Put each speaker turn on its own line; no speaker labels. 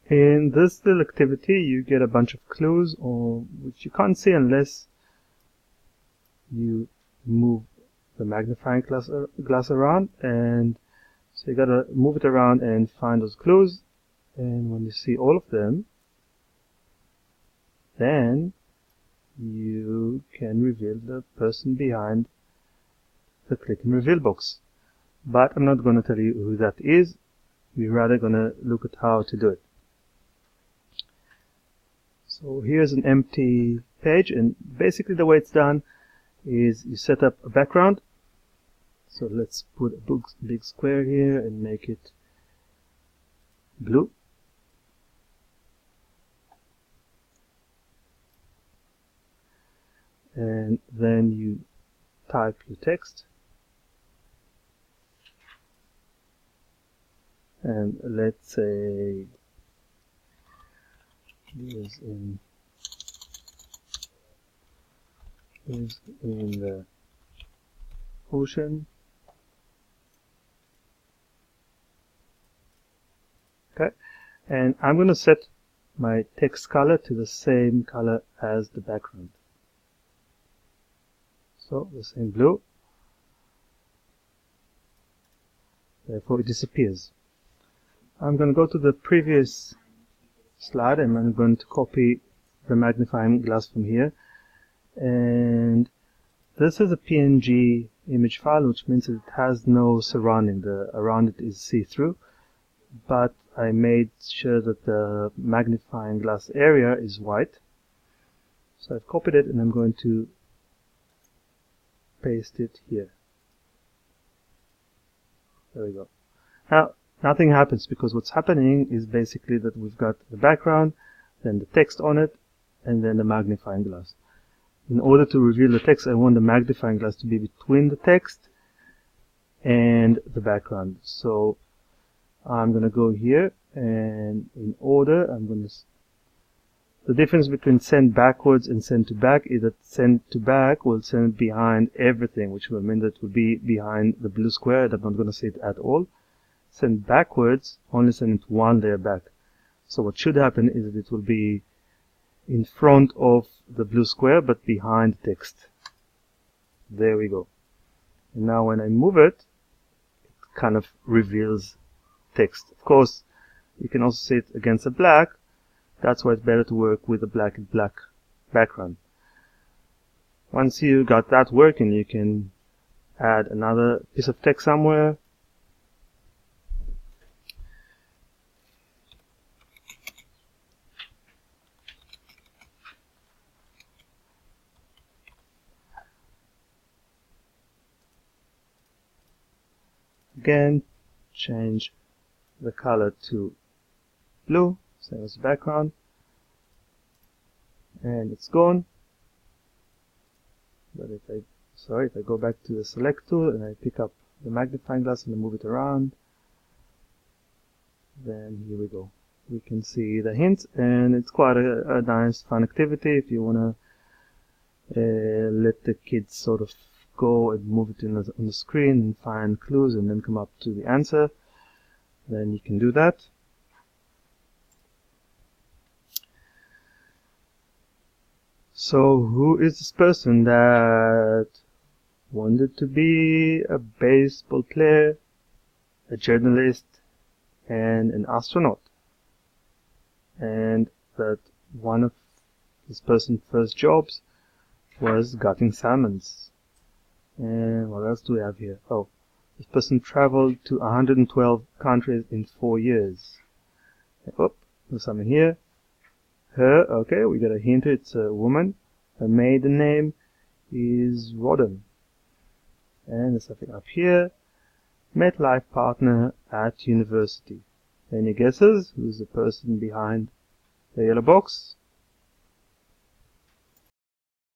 In this little activity, you get a bunch of clues, which you can't see unless you move the magnifying glass around, and so you gotta move it around and find those clues. And when you see all of them, then you can reveal the person behind the click and reveal box. But I'm not going to tell you who that is. We're rather going to look at how to do it. So here's an empty page, and basically the way it's done is you set up a background. So let's put a big square here and make it blue. And then you type your text. And let's say is in the ocean. Okay, and I'm going to set my text color to the same color as the background. So the same blue. Therefore it disappears. I'm going to go to the previous slide and I'm going to copy the magnifying glass from here. And this is a PNG image file, which means that it has no surrounding. The around it is see-through. But I made sure that the magnifying glass area is white. So I've copied it and I'm going to paste it here. There we go. Now nothing happens because what's happening is basically that we've got the background, then the text on it, and then the magnifying glass. In order to reveal the text, I want the magnifying glass to be between the text and the background. So I'm going to go here, and in order, the difference between send backwards and send to back is that send to back will send behind everything, which will mean that it will be behind the blue square. I'm not going to see it at all. Send backwards, only send it one layer back. So what should happen is that it will be in front of the blue square, but behind the text. There we go. And now when I move it, it kind of reveals text. Of course, you can also see it against the black. That's why it's better to work with a black and black background. Once you got that working, you can add another piece of text somewhere. Again, change the color to blue, same as the background, and it's gone. But if I go back to the select tool and I pick up the magnifying glass and I move it around, then here we go. We can see the hint, and it's quite a nice fun activity if you want to let the kids sort of go and move it on the screen and find clues and then come up to the answer. Then you can do that. So who is this person that wanted to be a baseball player, a journalist, and an astronaut? And that one of this person's first jobs was gutting salmons. And what else do we have here? Oh, this person traveled to 112 countries in 4 years. Oh, there's something here. Her, okay, we got a hint. It's a woman. Her maiden name is Rodham. And there's something up here. Met life partner at university. Any guesses? Who's the person behind the yellow box?